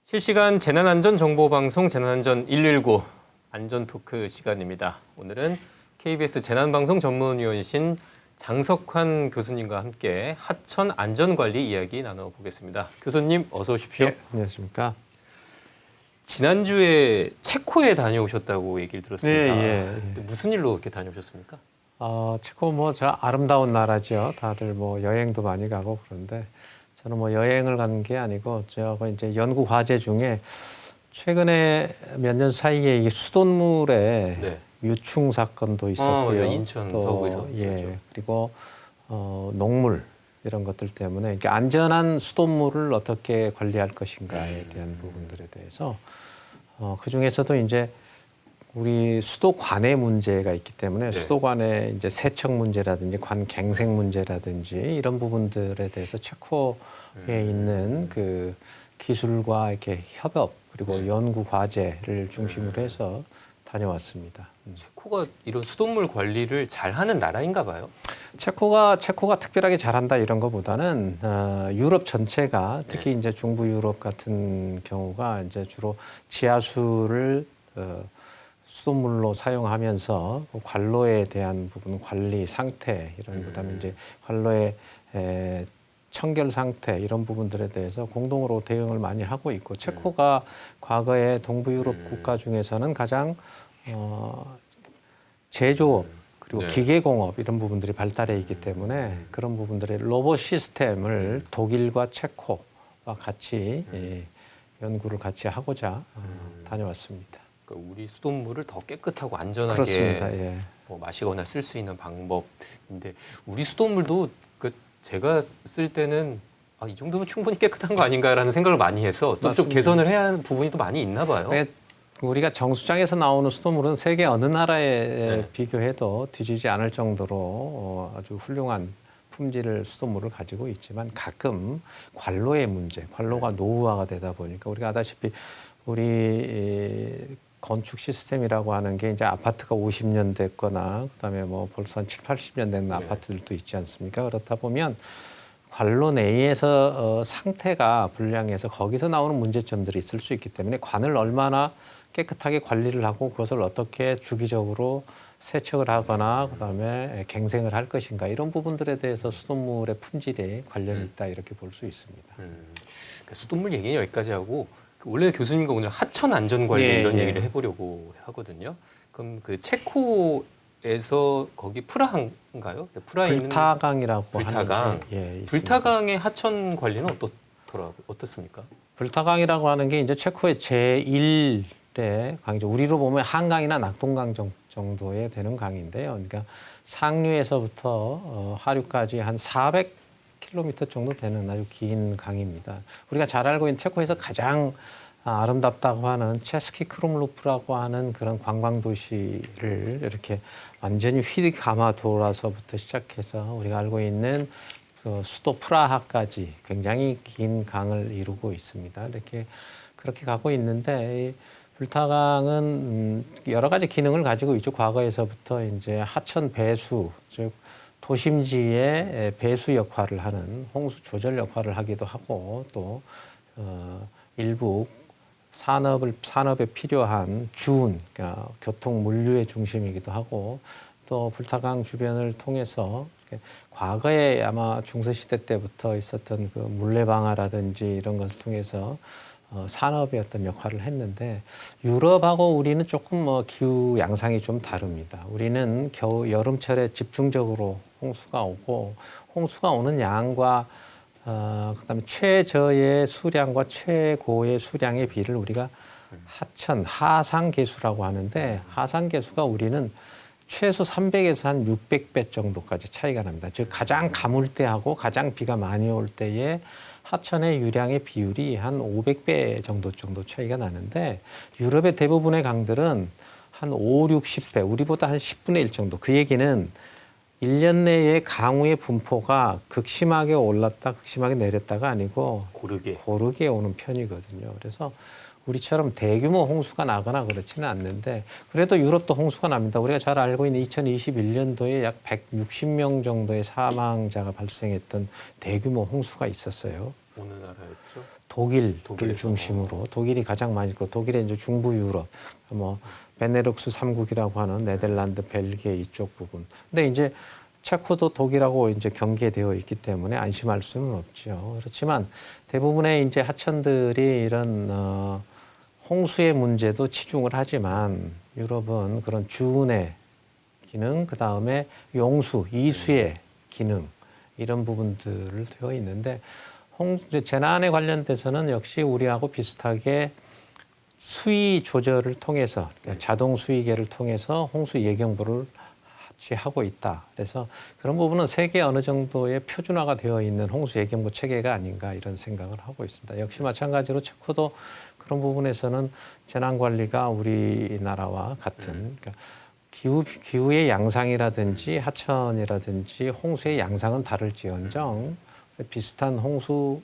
실시간 재난안전정보방송 재난안전 119 안전토크 시간입니다. 오늘은 KBS 재난방송 전문위원이신 장석환 교수님과 함께 하천 안전관리 이야기 나눠보겠습니다. 교수님 어서 오십시오. 예, 안녕하십니까. 지난주에 체코에 다녀오셨다고 얘기를 들었습니다. 예. 무슨 일로 이렇게 다녀오셨습니까? 체코 저 아름다운 나라죠. 다들 여행도 많이 가고 그런데 저는 여행을 간 게 아니고 제가 이제 연구 과제 중에 최근에 몇 년 사이에 이 수돗물에 유충 사건도 있었고요. 인천 서구에서 그리고 농물 이런 것들 때문에 이렇게 안전한 수돗물을 어떻게 관리할 것인가에 대한 부분들에 대해서 그 중에서도 이제 우리 수도관의 문제가 있기 때문에 수도관의 이제 세척 문제라든지 관 갱생 문제라든지 이런 부분들에 대해서 체코에 있는 그 기술과 이렇게 협업 그리고 연구 과제를 중심으로 해서 다녀왔습니다. 체코가 이런 수돗물 관리를 잘하는 나라인가 봐요. 체코가 특별하게 잘한다 이런 것보다는 유럽 전체가 특히 이제 중부 유럽 같은 경우가 이제 주로 지하수를 수돗물로 사용하면서 관로에 대한 부분 관리 상태 이런 그다음에 이제 관로의 청결 상태 이런 부분들에 대해서 공동으로 대응을 많이 하고 있고 체코가 과거에 동부 유럽 국가 중에서는 가장 제조업 그리고 기계공업 이런 부분들이 발달해 있기 때문에 그런 부분들의 로봇 시스템을 독일과 체코와 같이 연구를 같이 하고자 다녀왔습니다. 그러니까 우리 수돗물을 더 깨끗하고 안전하게 그렇습니다. 마시거나 쓸 수 있는 방법인데 우리 수돗물도 제가 쓸 때는 이 정도면 충분히 깨끗한 거 아닌가라는 생각을 많이 해서 또 좀 개선을 해야 하는 부분이 또 많이 있나 봐요. 우리가 정수장에서 나오는 수돗물은 세계 어느 나라에 비교해도 뒤지지 않을 정도로 아주 훌륭한 품질을 수돗물을 가지고 있지만 가끔 관로의 문제, 관로가 노후화가 되다 보니까 우리가 아다시피 우리 건축 시스템이라고 하는 게 이제 아파트가 50년 됐거나 그다음에 벌써 한 7, 80년 된 아파트들도 있지 않습니까? 그렇다 보면 관로 내에서 상태가 불량해서 거기서 나오는 문제점들이 있을 수 있기 때문에 관을 얼마나 깨끗하게 관리를 하고 그것을 어떻게 주기적으로 세척을 하거나 그다음에 갱생을 할 것인가 이런 부분들에 대해서 수돗물의 품질에 관련이 있다 이렇게 볼 수 있습니다. 수돗물 얘기는 여기까지 하고 원래 교수님과 오늘 하천 안전관리 이런 얘기를 해보려고 하거든요. 그럼 그 체코에서 거기 프라하인가요? 불타강이라고 불타강. 하는 불타강의 하천 관리는 어떻습니까? 불타강이라고 하는 게 이제 체코의 제1의 강이죠. 우리로 보면 한강이나 낙동강 정도에 되는 강인데요. 그러니까 상류에서부터 하류까지 한 400km 정도 되는 아주 긴 강입니다. 우리가 잘 알고 있는 체코에서 가장 아름답다고 하는 체스키 크롬루프라고 하는 그런 관광 도시를 이렇게 완전히 휘 감아 돌아서부터 시작해서 우리가 알고 있는 수도 프라하까지 굉장히 긴 강을 이루고 있습니다. 그렇게 가고 있는데 불타강은 여러 가지 기능을 가지고 있죠. 과거에서부터 이제 하천 배수 즉 도심지의 배수 역할을 하는 홍수 조절 역할을 하기도 하고 또 일부 산업에 필요한 준, 그러니까 교통 물류의 중심이기도 하고 또 불타강 주변을 통해서 과거에 아마 중세시대 때부터 있었던 그 물레방아라든지 이런 것을 통해서 산업의 어떤 역할을 했는데 유럽하고 우리는 조금 기후 양상이 좀 다릅니다. 우리는 여름철에 집중적으로 홍수가 오고 홍수가 오는 양과 그다음에 최저의 수량과 최고의 수량의 비를 우리가 하상계수라고 하는데 하상계수가 우리는 최소 300에서 한 600배 정도까지 차이가 납니다. 즉 가장 가물 때하고 가장 비가 많이 올 때에 하천의 유량의 비율이 한 500배 정도 차이가 나는데 유럽의 대부분의 강들은 한 5, 60배, 우리보다 한 10분의 1 정도. 그 얘기는 1년 내에 강우의 분포가 극심하게 올랐다, 극심하게 내렸다가 아니고 고르게 오는 편이거든요. 그래서 우리처럼 대규모 홍수가 나거나 그렇지는 않는데 그래도 유럽도 홍수가 납니다. 우리가 잘 알고 있는 2021년도에 약 160명 정도의 사망자가 발생했던 대규모 홍수가 있었어요. 어느 나라였죠? 독일 독일에서. 중심으로 독일이 가장 많이 있고 독일의 이제 중부 유럽 뭐 베네룩스 3국이라고 하는 네덜란드, 벨기에 이쪽 부분. 근데 이제 체코도 독일하고 이제 경계되어 있기 때문에 안심할 수는 없죠. 그렇지만 대부분의 이제 하천들이 이런 홍수의 문제도 치중을 하지만 유럽은 그런 주운의 기능, 그 다음에 용수, 이수의 기능 이런 부분들을 되어 있는데 재난에 관련돼서는 역시 우리하고 비슷하게 수위 조절을 통해서 그러니까 자동 수위계를 통해서 홍수 예경보를 하고 있다. 그래서 그런 부분은 세계 어느 정도의 표준화가 되어 있는 홍수 예경보 체계가 아닌가 이런 생각을 하고 있습니다. 역시 마찬가지로 체코도 그런 부분에서는 재난 관리가 우리나라와 같은 그러니까 기후의 양상이라든지 하천이라든지 홍수의 양상은 다를지언정 비슷한 홍수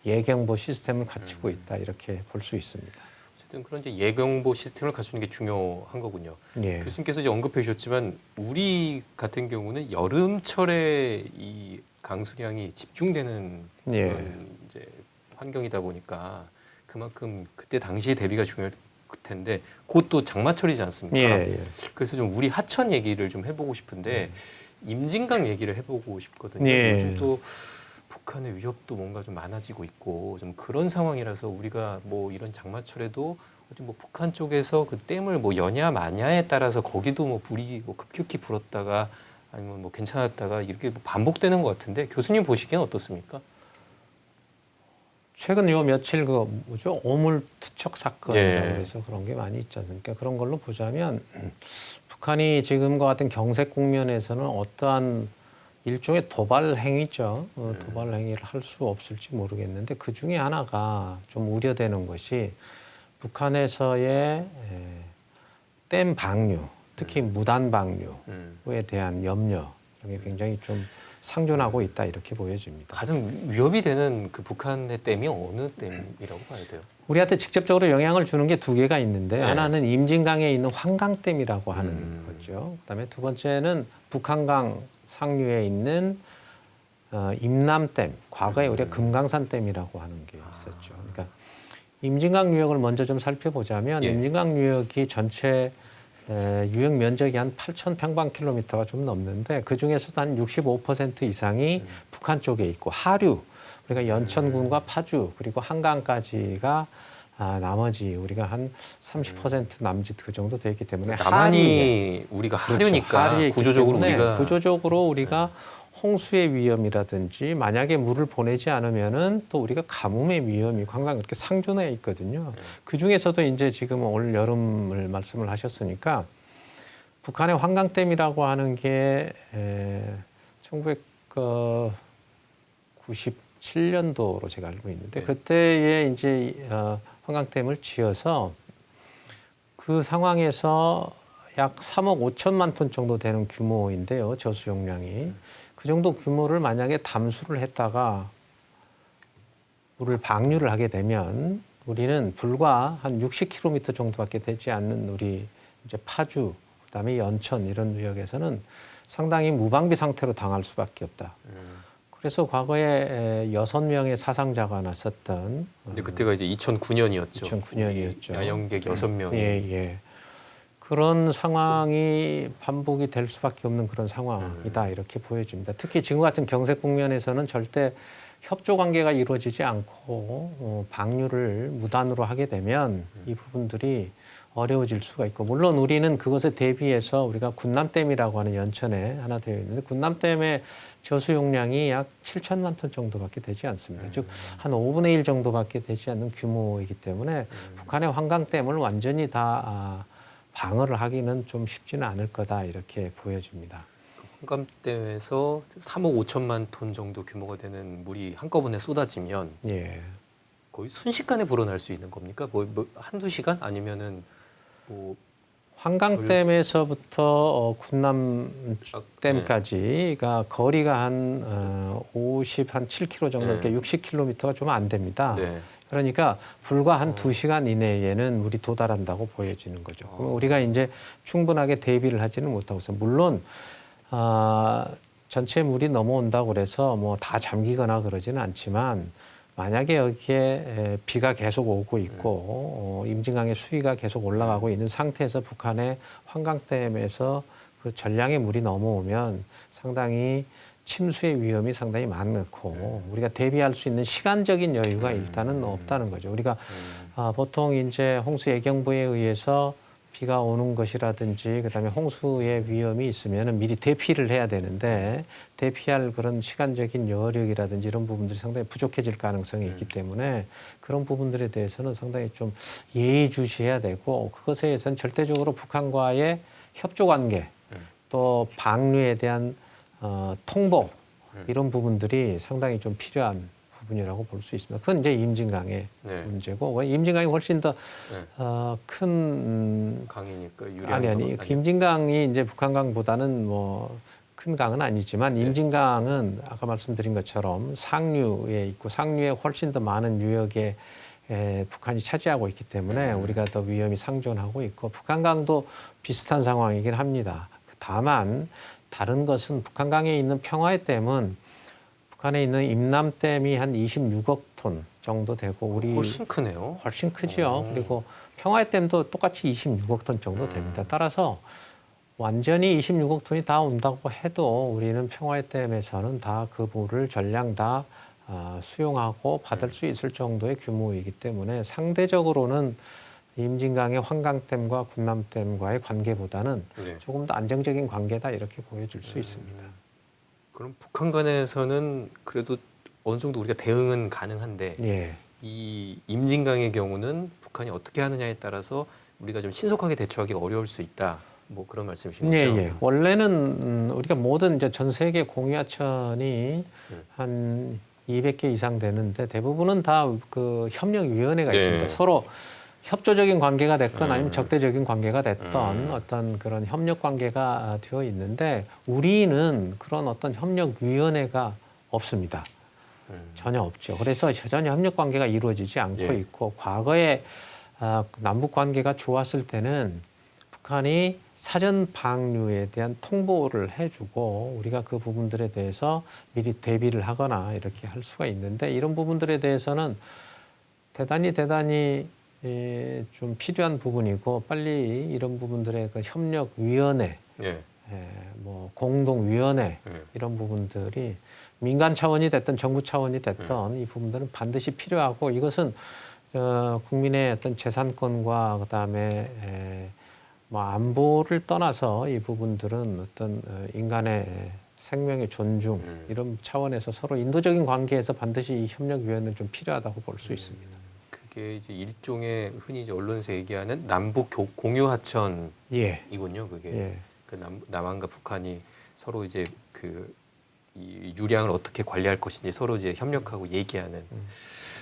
예경보 시스템을 갖추고 있다 이렇게 볼 수 있습니다. 어쨌든 그런 이제 예경보 시스템을 갖추는 게 중요한 거군요. 예. 교수님께서 이제 언급해 주셨지만 우리 같은 경우는 여름철에 이 강수량이 집중되는 예. 그런 이제 환경이다 보니까 그만큼 그때 당시의 대비가 중요할 텐데 곧 또 장마철이지 않습니까? 예, 예. 그래서 좀 우리 하천 얘기를 좀 해보고 싶은데 임진강 얘기를 해보고 싶거든요. 예. 요즘 또 북한의 위협도 뭔가 좀 많아지고 있고 좀 그런 상황이라서 우리가 뭐 이런 장마철에도 뭐 북한 쪽에서 그 댐을 뭐 여냐 마냐에 따라서 거기도 뭐 불이 뭐 급격히 불었다가 아니면 뭐 괜찮았다가 이렇게 뭐 반복되는 것 같은데 교수님 보시기엔 어떻습니까? 최근 요 며칠 그 뭐죠 오물 투척 사건이라고 예. 해서 그런 게 많이 있지 않습니까? 그런 걸로 보자면 북한이 지금과 같은 경색 국면에서는 어떠한 일종의 도발 행위죠. 도발 행위를 할 수 없을지 모르겠는데 그 중에 하나가 좀 우려되는 것이 북한에서의 댐 방류, 특히 무단 방류에 대한 염려 이런 게 굉장히 좀 상존하고 있다 이렇게 보여집니다. 가장 위협이 되는 그 북한의 댐이 어느 댐이라고 봐야 돼요? 우리한테 직접적으로 영향을 주는 게 두 개가 있는데 네. 하나는 임진강에 있는 환강댐이라고 하는 거죠. 그다음에 두 번째는 북한강 상류에 있는 임남댐, 과거에 우리가 금강산댐이라고 하는 게 있었죠. 그러니까 임진강 유역을 먼저 좀 살펴보자면 예. 임진강 유역이 전체 유역 면적이 한 8,000평방킬로미터가 좀 넘는데 그 중에서도 한 65% 이상이 북한 쪽에 있고 하류, 우리가 연천군과 파주 그리고 한강까지가 나머지 우리가 한 30% 남짓 그 정도 되기 때문에 남한이 우리가 하류니까 하류에 있기 구조적으로 때문에 우리가 구조적으로 우리가 홍수의 위험이라든지 만약에 물을 보내지 않으면은 또 우리가 가뭄의 위험이 항상 그렇게 상존해 있거든요. 그 중에서도 이제 지금 올 여름을 말씀을 하셨으니까 북한의 환강댐이라고 하는 게 1997년도로 제가 알고 있는데 네. 그때에 이제 환강댐을 지어서 그 상황에서 약 3억 5천만 톤 정도 되는 규모인데요. 저수 용량이. 그 정도 규모를 만약에 담수를 했다가 물을 방류를 하게 되면 우리는 불과 한 60km 정도밖에 되지 않는 우리 이제 파주, 그다음에 연천 이런 지역에서는 상당히 무방비 상태로 당할 수밖에 없다. 그래서 과거에 6명의 사상자가 났었던. 근데 그때가 이제 2009년이었죠. 2009년이었죠. 야영객 6명이. 예, 예. 그런 상황이 반복이 될 수밖에 없는 그런 상황이다 이렇게 보여집니다. 특히 지금 같은 경색 국면에서는 절대 협조 관계가 이루어지지 않고 방류를 무단으로 하게 되면 이 부분들이 어려워질 수가 있고 물론 우리는 그것에 대비해서 우리가 군남댐이라고 하는 연천에 하나 되어 있는데 군남댐의 저수 용량이 약 7천만 톤 정도밖에 되지 않습니다. 즉 한 5분의 1 정도밖에 되지 않는 규모이기 때문에 북한의 환강댐을 완전히 다 방어를 하기는 좀 쉽지는 않을 거다 이렇게 보여집니다. 환감댐에서 3억 5천만 톤 정도 규모가 되는 물이 한꺼번에 쏟아지면 예. 거의 순식간에 불어날 수 있는 겁니까? 뭐 한두 시간 아니면은 뭐 환강댐에서부터 군남댐까지가 거리가 한 7km 정도, 네. 그러니까 60km가 좀 안 됩니다. 네. 그러니까 불과 한 2시간 이내에는 물이 도달한다고 보여지는 거죠. 그럼 우리가 이제 충분하게 대비를 하지는 못하고 있어요. 물론 전체 물이 넘어온다고 그래서 뭐 다 잠기거나 그러지는 않지만 만약에 여기에 비가 계속 오고 있고 임진강의 수위가 계속 올라가고 있는 상태에서 북한의 환강댐에서 그 전량의 물이 넘어오면 상당히 침수의 위험이 상당히 많고 우리가 대비할 수 있는 시간적인 여유가 일단은 없다는 거죠. 우리가 보통 이제 홍수 예경부에 의해서 비가 오는 것이라든지 그다음에 홍수의 위험이 있으면 미리 대피를 해야 되는데 대피할 그런 시간적인 여력이라든지 이런 부분들이 상당히 부족해질 가능성이 있기 때문에 그런 부분들에 대해서는 상당히 좀 예의주시해야 되고 그것에 의해서는 절대적으로 북한과의 협조 관계 또 방류에 대한 통보 이런 부분들이 상당히 좀 필요한 부분이라고 볼 수 있습니다. 그건 이제 임진강의 문제고 임진강이 훨씬 더 큰 강이니까 유리한 아니 임진강이 이제 북한강보다는 뭐 큰 강은 아니지만 임진강은 아까 말씀드린 것처럼 상류에 있고 상류에 훨씬 더 많은 유역에 북한이 차지하고 있기 때문에 우리가 더 위험이 상존하고 있고 북한강도 비슷한 상황이긴 합니다. 다만 다른 것은 북한강에 있는 평화의 댐은 북한에 있는 임남댐이 한 26억 톤 정도 되고 우리 훨씬 크네요. 훨씬 크죠. 그리고 평화의 댐도 똑같이 26억 톤 정도 됩니다. 따라서 완전히 26억 톤이 다 온다고 해도 우리는 평화의 댐에서는 다 그 물을 전량 다 수용하고 받을 수 있을 정도의 규모이기 때문에 상대적으로는 임진강의 환강댐과 군남댐과의 관계보다는 조금 더 안정적인 관계다 이렇게 보여줄 수 있습니다. 그럼 북한 간에서는 그래도 어느 정도 우리가 대응은 가능한데 예. 이 임진강의 경우는 북한이 어떻게 하느냐에 따라서 우리가 좀 신속하게 대처하기 어려울 수 있다. 뭐 그런 말씀이신 거죠? 예. 원래는 우리가 모든 이제 전 세계 공유하천이 한 200개 이상 되는데 대부분은 다 그 협력위원회가 있습니다. 서로 협조적인 관계가 됐건 아니면 적대적인 관계가 됐던 어떤 그런 협력 관계가 되어 있는데 우리는 그런 어떤 협력위원회가 없습니다. 전혀 없죠. 그래서 전혀 협력 관계가 이루어지지 않고 있고 과거에 남북 관계가 좋았을 때는 북한이 사전 방류에 대한 통보를 해주고 우리가 그 부분들에 대해서 미리 대비를 하거나 이렇게 할 수가 있는데 이런 부분들에 대해서는 대단히 좀 필요한 부분이고 빨리 이런 부분들의 그 협력위원회, 뭐 공동위원회 이런 부분들이 민간 차원이 됐든 정부 차원이 됐든 이 부분들은 반드시 필요하고 이것은 국민의 어떤 재산권과 그다음에 뭐 안보를 떠나서 이 부분들은 어떤 인간의 생명의 존중 이런 차원에서 서로 인도적인 관계에서 반드시 이 협력위원회는 좀 필요하다고 볼 수 있습니다. 그게 이제 일종의 흔히 이제 언론에서 얘기하는 남북 공유하천이군요. 그게 그 남한과 북한이 서로 이제 이 유량을 어떻게 관리할 것인지 서로 이제 협력하고 얘기하는.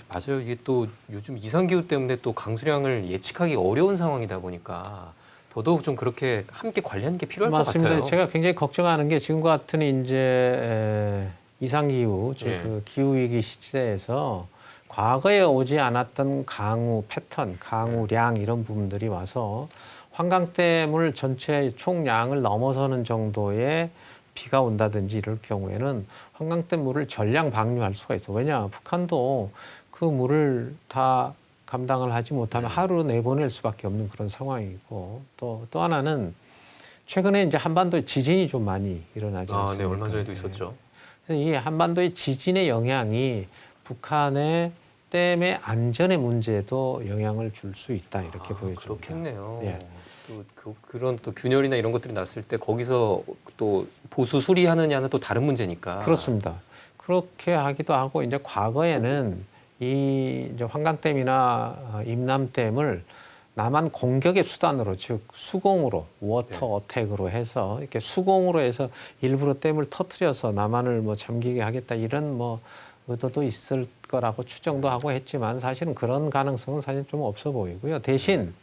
맞아요. 이게 또 요즘 이상기후 때문에 또 강수량을 예측하기 어려운 상황이다 보니까 더더욱 좀 그렇게 함께 관리하는 게 필요할 것 같아요. 맞습니다. 제가 굉장히 걱정하는 게 지금과 같은 이제 이상기후, 즉 그 기후위기 시대에서 과거에 오지 않았던 강우 패턴, 강우량 이런 부분들이 와서 환강댐을 전체 총량을 넘어서는 정도의 비가 온다든지 이럴 경우에는 환강댐 물을 전량 방류할 수가 있어. 왜냐? 북한도 그 물을 다 감당을 하지 못하면 하루 내보낼 수밖에 없는 그런 상황이고 또 하나는 최근에 이제 한반도에 지진이 좀 많이 일어나지 않습니까? 네, 얼마 전에도 있었죠. 그래서 이 한반도의 지진의 영향이 북한의 댐의 안전의 문제에도 영향을 줄 수 있다 이렇게 보여집니다. 그렇겠네요. 또 그런 또 균열이나 이런 것들이 났을 때 거기서 또 보수 수리하느냐는 또 다른 문제니까. 그렇습니다. 그렇게 하기도 하고 이제 과거에는 이 이제 환강댐이나 임남댐을 남한 공격의 수단으로 즉 수공으로 워터 어택으로 해서 이렇게 수공으로 해서 일부러 댐을 터뜨려서 남한을 뭐 잠기게 하겠다 이런 뭐 의도도 있을 거라고 추정도 하고 했지만 사실은 그런 가능성은 사실 좀 없어 보이고요. 대신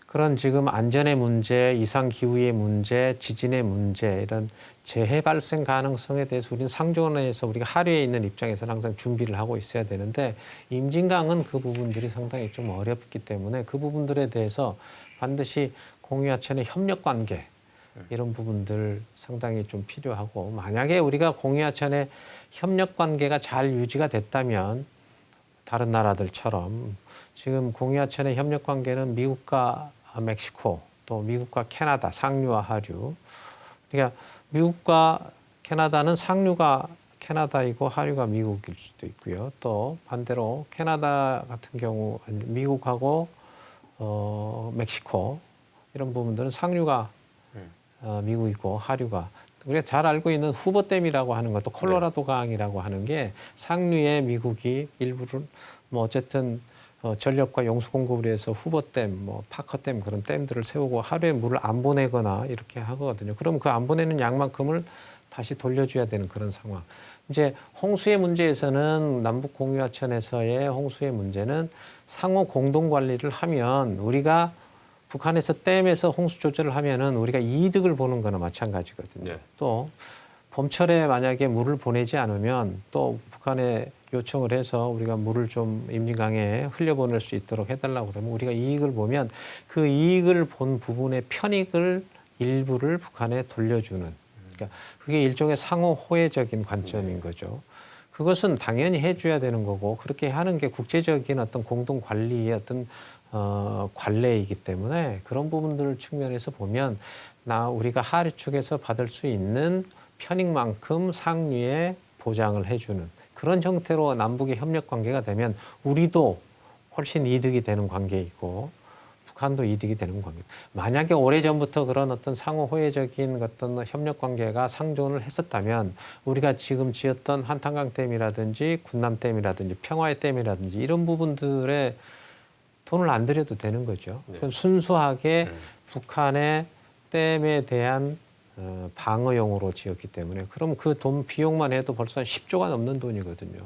그런 지금 안전의 문제, 이상 기후의 문제, 지진의 문제 이런 재해 발생 가능성에 대해서 우리는 상존해서 우리가 하류에 있는 입장에서는 항상 준비를 하고 있어야 되는데 임진강은 그 부분들이 상당히 좀 어렵기 때문에 그 부분들에 대해서 반드시 공유하천의 협력 관계 이런 부분들 상당히 좀 필요하고 만약에 우리가 공유하천의 협력 관계가 잘 유지가 됐다면 다른 나라들처럼 지금 공유하천의 협력 관계는 미국과 멕시코 또 미국과 캐나다 상류와 하류. 그러니까 미국과 캐나다는 상류가 캐나다이고 하류가 미국일 수도 있고요. 또 반대로 캐나다 같은 경우 미국하고 멕시코 이런 부분들은 상류가 미국이고 하류가 우리가 잘 알고 있는 후보댐이라고 하는 것도 콜로라도 강이라고 하는 게 상류에 미국이 일부를 뭐 어쨌든 전력과 용수 공급을 위해서 후보댐, 뭐 파커댐 그런 댐들을 세우고 하루에 물을 안 보내거나 이렇게 하거든요. 그럼 그 안 보내는 양만큼을 다시 돌려줘야 되는 그런 상황. 이제 홍수의 문제에서는 남북 공유하천에서의 홍수의 문제는 상호 공동 관리를 하면 우리가 북한에서 댐에서 홍수 조절을 하면은 우리가 이득을 보는 거나 마찬가지거든요. 네. 또 봄철에 만약에 물을 보내지 않으면 또 북한에 요청을 해서 우리가 물을 좀 임진강에 흘려보낼 수 있도록 해달라고 그러면 우리가 이익을 보면 그 이익을 본 부분의 편익을 일부를 북한에 돌려주는 그러니까 그게 일종의 상호 호혜적인 관점인 거죠. 그것은 당연히 해줘야 되는 거고 그렇게 하는 게 국제적인 어떤 공동 관리의 어떤 관례이기 때문에 그런 부분들 측면에서 보면 우리가 하류 측에서 받을 수 있는 편익만큼 상류에 보장을 해주는 그런 형태로 남북의 협력 관계가 되면 우리도 훨씬 이득이 되는 관계이고 북한도 이득이 되는 관계. 만약에 오래전부터 그런 어떤 상호 호혜적인 어떤 협력 관계가 상존을 했었다면 우리가 지금 지었던 한탄강댐이라든지 군남댐이라든지 평화의 댐이라든지 이런 부분들에 돈을 안 들여도 되는 거죠. 네. 그럼 순수하게 북한의 댐에 대한 방어용으로 지었기 때문에 그럼 그 돈 비용만 해도 벌써 10조가 넘는 돈이거든요.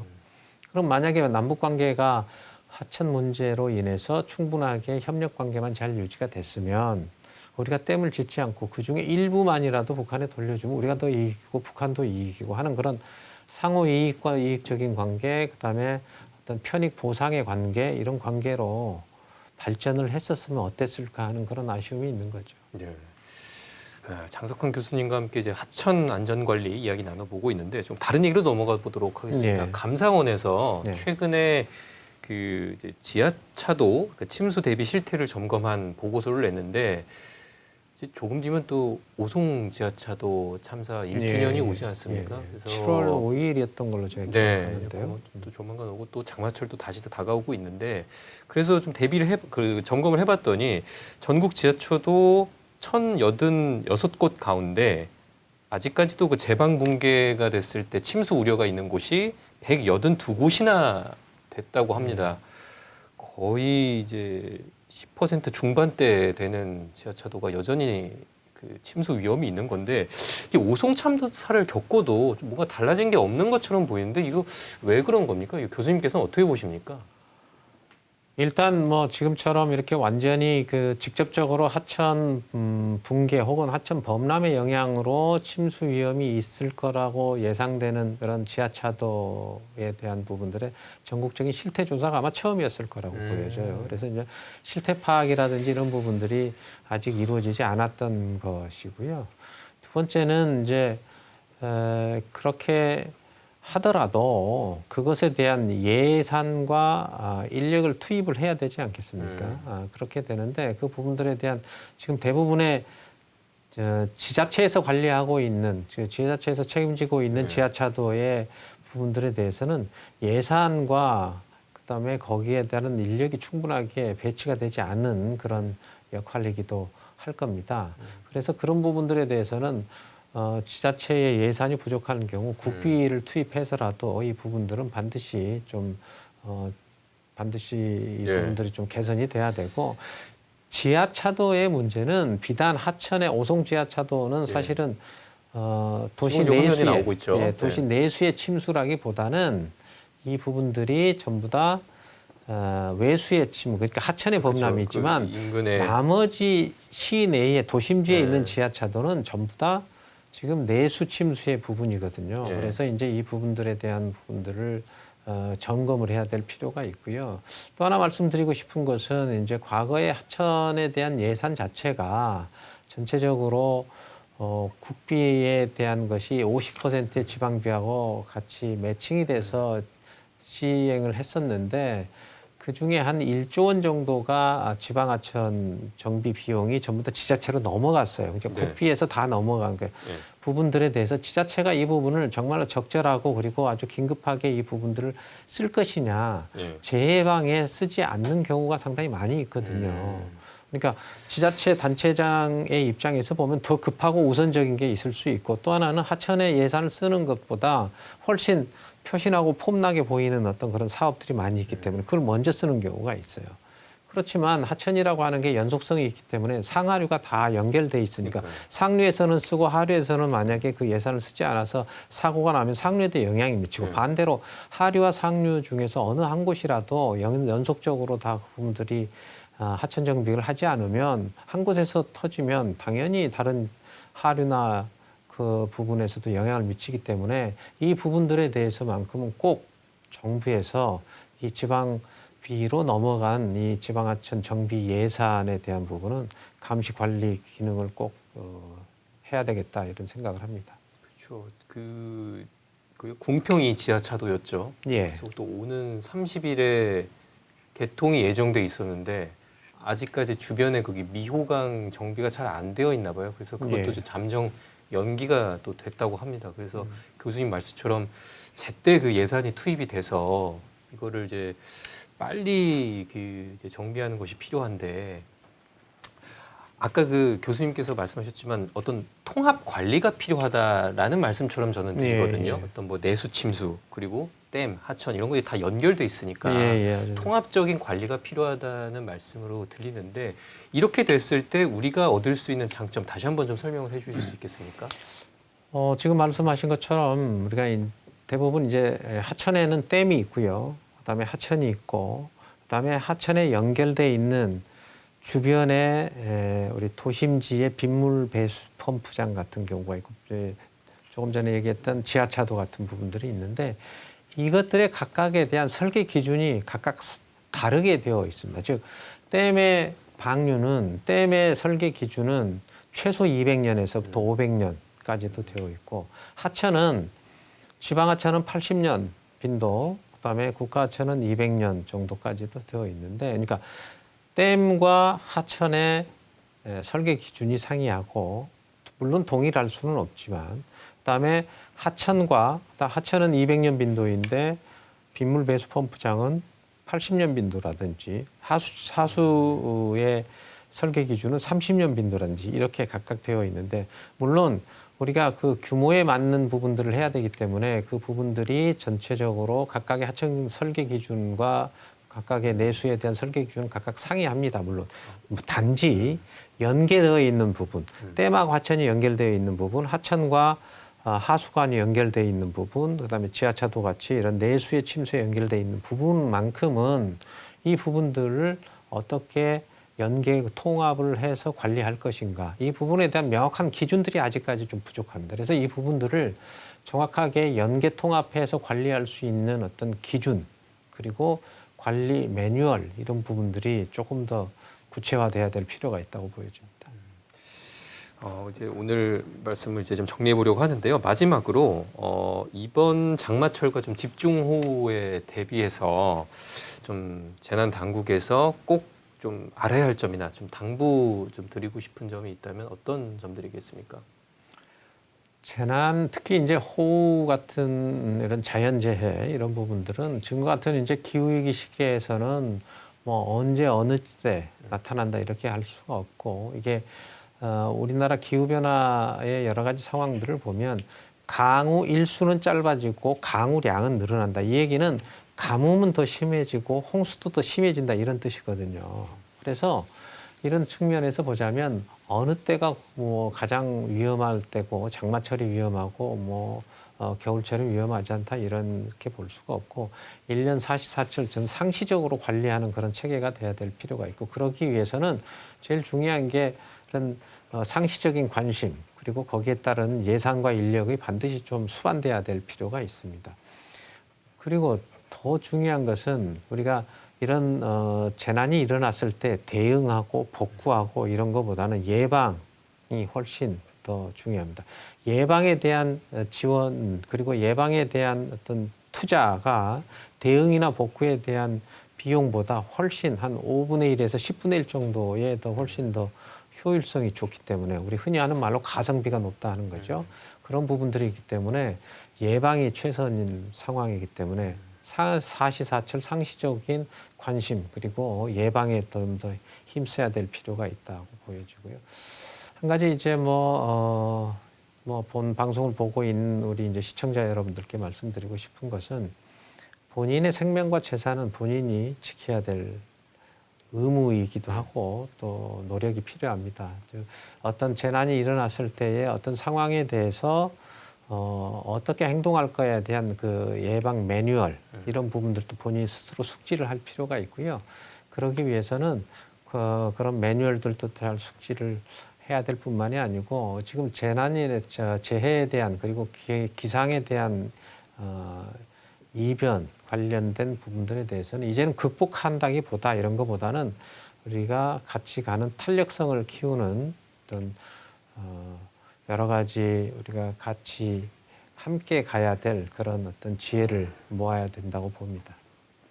그럼 만약에 남북 관계가 하천 문제로 인해서 충분하게 협력 관계만 잘 유지가 됐으면 우리가 댐을 짓지 않고 그중에 일부만이라도 북한에 돌려주면 우리가 더 이익이고 북한도 이익이고 하는 그런 상호 이익과 이익적인 관계 그다음에 어떤 편익 보상의 관계 이런 관계로 발전을 했었으면 어땠을까 하는 그런 아쉬움이 있는 거죠. 네. 장석훈 교수님과 함께 이제 하천 안전관리 이야기 나눠보고 있는데 좀 다른 얘기로 넘어가 보도록 하겠습니다. 네. 감사원에서 네. 최근에 그 이제 지하차도 침수 대비 실태를 점검한 보고서를 냈는데 이제 조금 뒤면 또 오송 지하차도 참사 1주년이 오지 않습니까? 그래서 7월 5일이었던 걸로 제가 기억하는데요. 또 조만간 오고 또 장마철도 다시 다가오고 있는데 그래서 좀 대비를 점검을 해봤더니 전국 지하차도 1,086곳 가운데 아직까지도 그 제방 붕괴가 됐을 때 침수 우려가 있는 곳이 182곳이나 됐다고 합니다. 거의 이제 10% 중반대 되는 지하차도가 여전히 그 침수 위험이 있는 건데 이 오송 참사를 겪고도 좀 뭔가 달라진 게 없는 것처럼 보이는데 이거 왜 그런 겁니까? 교수님께서는 어떻게 보십니까? 일단 뭐 지금처럼 이렇게 완전히 그 직접적으로 하천 붕괴 혹은 하천 범람의 영향으로 침수 위험이 있을 거라고 예상되는 그런 지하차도에 대한 부분들의 전국적인 실태 조사가 아마 처음이었을 거라고 보여져요. 그래서 이제 실태 파악이라든지 이런 부분들이 아직 이루어지지 않았던 것이고요. 두 번째는 이제 그렇게 하더라도 그것에 대한 예산과 인력을 투입을 해야 되지 않겠습니까? 그렇게 되는데 그 부분들에 대한 지금 대부분의 지자체에서 관리하고 있는 지자체에서 책임지고 있는 지하차도의 부분들에 대해서는 예산과 그다음에 거기에 대한 인력이 충분하게 배치가 되지 않은 그런 역할이기도 할 겁니다. 그래서 그런 부분들에 대해서는 지자체의 예산이 부족한 경우 국비를 투입해서라도 이 부분들은 반드시 이 부분들이 좀 개선이 돼야 되고 지하차도의 문제는 비단 하천의 오송 지하차도는 사실은 도시 내수의 나오고 있죠. 도시 내수의 침수라기보다는 이 부분들이 전부 다 외수의 침수, 그러니까 하천의 범람이 있지만 나머지 시내에 도심지에 있는 지하차도는 전부 다 지금 내수 침수의 부분이거든요. 그래서 이제 이 부분들에 대한 부분들을 점검을 해야 될 필요가 있고요. 또 하나 말씀드리고 싶은 것은 이제 과거의 하천에 대한 예산 자체가 전체적으로 국비에 대한 것이 50%의 지방비하고 같이 매칭이 돼서 시행을 했었는데 그 중에 한 1조 원 정도가 지방하천 정비 비용이 전부 다 지자체로 넘어갔어요. 그러니까 네. 국비에서 다 넘어간 거예요. 네. 부분들에 대해서 지자체가 이 부분을 정말로 적절하고 그리고 아주 긴급하게 이 부분들을 쓸 것이냐 네. 재해방에 쓰지 않는 경우가 상당히 많이 있거든요. 그러니까 지자체 단체장의 입장에서 보면 더 급하고 우선적인 게 있을 수 있고 또 하나는 하천에 예산을 쓰는 것보다 훨씬 표신하고 폼나게 보이는 어떤 그런 사업들이 많이 있기 때문에 그걸 먼저 쓰는 경우가 있어요. 그렇지만 하천이라고 하는 게 연속성이 있기 때문에 상하류가 다 연결돼 있으니까 그러니까요. 상류에서는 쓰고 하류에서는 만약에 그 예산을 쓰지 않아서 사고가 나면 상류에도 영향이 미치고 네. 반대로 하류와 상류 중에서 어느 한 곳이라도 연속적으로 다 부분들이 하천 정비를 하지 않으면 한 곳에서 터지면 당연히 다른 하류나 그 부분에서도 영향을 미치기 때문에 이 부분들에 대해서만큼은 꼭 정부에서 이 지방비로 넘어간 이 지방하천 정비 예산에 대한 부분은 감시 관리 기능을 꼭 해야 되겠다 이런 생각을 합니다. 그렇죠. 그 궁평이 지하차도였죠. 예. 그래서 또 오는 30일에 개통이 예정돼 있었는데 아직까지 주변에 거기 미호강 정비가 잘 안 되어 있나 봐요. 그래서 그것도 예. 이제 잠정 연기가 또 됐다고 합니다. 그래서 교수님 말씀처럼 제때 그 예산이 투입이 돼서 이거를 이제 빨리 그 이제 정비하는 것이 필요한데 아까 그 교수님께서 말씀하셨지만 어떤 통합 관리가 필요하다라는 말씀처럼 저는 들리거든요. 예. 어떤 뭐 내수 침수 그리고 댐, 하천 이런 것이 다 연결돼 있으니까 예. 통합적인 관리가 필요하다는 말씀으로 들리는데 이렇게 됐을 때 우리가 얻을 수 있는 장점 다시 한번 좀 설명을 해주실 수 있겠습니까? 지금 말씀하신 것처럼 우리가 대부분 이제 하천에는 댐이 있고요. 그다음에 하천이 있고 그다음에 하천에 연결돼 있는 주변에 우리 도심지의 빗물 배수 펌프장 같은 경우가 있고 조금 전에 얘기했던 지하차도 같은 부분들이 있는데 이것들의 각각에 대한 설계 기준이 각각 다르게 되어 있습니다. 즉 댐의 방류는 댐의 설계 기준은 최소 200년에서부터 500년까지도 되어 있고 하천은 지방하천은 80년 빈도 그다음에 국가하천은 200년 정도까지도 되어 있는데 그러니까 댐과 하천의 설계 기준이 상이하고 물론 동일할 수는 없지만 그다음에 하천은 200년 빈도인데 빗물 배수 펌프장은 80년 빈도라든지 하수의 설계 기준은 30년 빈도라든지 이렇게 각각 되어 있는데 물론 우리가 그 규모에 맞는 부분들을 해야 되기 때문에 그 부분들이 전체적으로 각각의 하천 설계 기준과 각각의 내수에 대한 설계 기준은 각각 상이합니다. 물론 단지 연계되어 있는 부분, 댐하고 하천이 연결되어 있는 부분, 하천과 하수관이 연결되어 있는 부분, 그다음에 지하차도 같이 이런 내수의 침수에 연결되어 있는 부분만큼은 이 부분들을 어떻게 연계 통합을 해서 관리할 것인가 이 부분에 대한 명확한 기준들이 아직까지 좀 부족합니다. 그래서 이 부분들을 정확하게 연계 통합해서 관리할 수 있는 어떤 기준 그리고 관리 매뉴얼 이런 부분들이 조금 더 구체화돼야 될 필요가 있다고 보여집니다. 이제 오늘 말씀을 이제 좀 정리해 보려고 하는데요. 마지막으로 이번 장마철과 좀 집중호우에 대비해서 좀 재난 당국에서 꼭 좀 알아야 할 점이나 좀 당부 좀 드리고 싶은 점이 있다면 어떤 점들이겠습니까? 재난 특히 이제 호우 같은 이런 자연재해 이런 부분들은 지금 같은 이제 기후위기 시기에서는 뭐 언제 어느 때 나타난다 이렇게 할 수가 없고 이게 우리나라 기후 변화의 여러 가지 상황들을 보면 강우 일수는 짧아지고 강우량은 늘어난다. 이 얘기는 가뭄은 더 심해지고 홍수도 더 심해진다 이런 뜻이거든요. 그래서 이런 측면에서 보자면 어느 때가 뭐 가장 위험할 때고 장마철이 위험하고 뭐 겨울철이 위험하지 않다 이렇게 볼 수가 없고 1년 44철 전 상시적으로 관리하는 그런 체계가 돼야 될 필요가 있고 그러기 위해서는 제일 중요한 게 그런 상시적인 관심 그리고 거기에 따른 예산과 인력이 반드시 좀 수반돼야 될 필요가 있습니다. 그리고 더 중요한 것은 우리가 이런 재난이 일어났을 때 대응하고 복구하고 이런 것보다는 예방이 훨씬 더 중요합니다. 예방에 대한 지원 그리고 예방에 대한 어떤 투자가 대응이나 복구에 대한 비용보다 훨씬 한 5분의 1에서 10분의 1 정도에 더 훨씬 더 효율성이 좋기 때문에 우리 흔히 하는 말로 가성비가 높다 하는 거죠. 그런 부분들이기 때문에 예방이 최선인 상황이기 때문에 사시사철 상시적인 관심 그리고 예방에 좀 더 힘써야 될 필요가 있다고 보여지고요. 한 가지 이제 본 방송을 보고 있는 우리 이제 시청자 여러분들께 말씀드리고 싶은 것은 본인의 생명과 재산은 본인이 지켜야 될 의무이기도 하고 또 노력이 필요합니다. 즉 어떤 재난이 일어났을 때의 어떤 상황에 대해서 어떻게 행동할 거에 대한 그 예방 매뉴얼 이런 부분들도 본인이 스스로 숙지를 할 필요가 있고요. 그러기 위해서는 그런 매뉴얼들도 잘 숙지를 해야 될 뿐만이 아니고 지금 재해에 대한 그리고 기상에 대한 이변 관련된 부분들에 대해서는 이제는 극복한다기보다 이런 것보다는 우리가 같이 가는 탄력성을 키우는 어떤 여러 가지 우리가 같이 함께 가야 될 그런 어떤 지혜를 모아야 된다고 봅니다.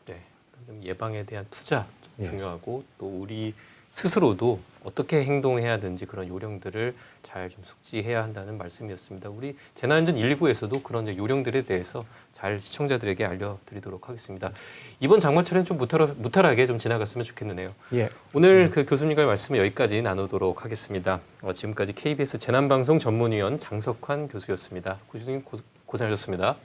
네, 그럼 예방에 대한 투자 좀 예. 중요하고 또 우리 스스로도 어떻게 행동해야 되는지 그런 요령들을 잘 좀 숙지해야 한다는 말씀이었습니다. 우리 재난안전 119에서도 그런 이제 요령들에 대해서 잘 시청자들에게 알려드리도록 하겠습니다. 이번 장마철엔 좀 무탈하게 좀 지나갔으면 좋겠네요. 예. 오늘 그 교수님과의 말씀은 여기까지 나누도록 하겠습니다. 지금까지 KBS 재난방송 전문위원 장석환 교수였습니다. 교수님 고생하셨습니다.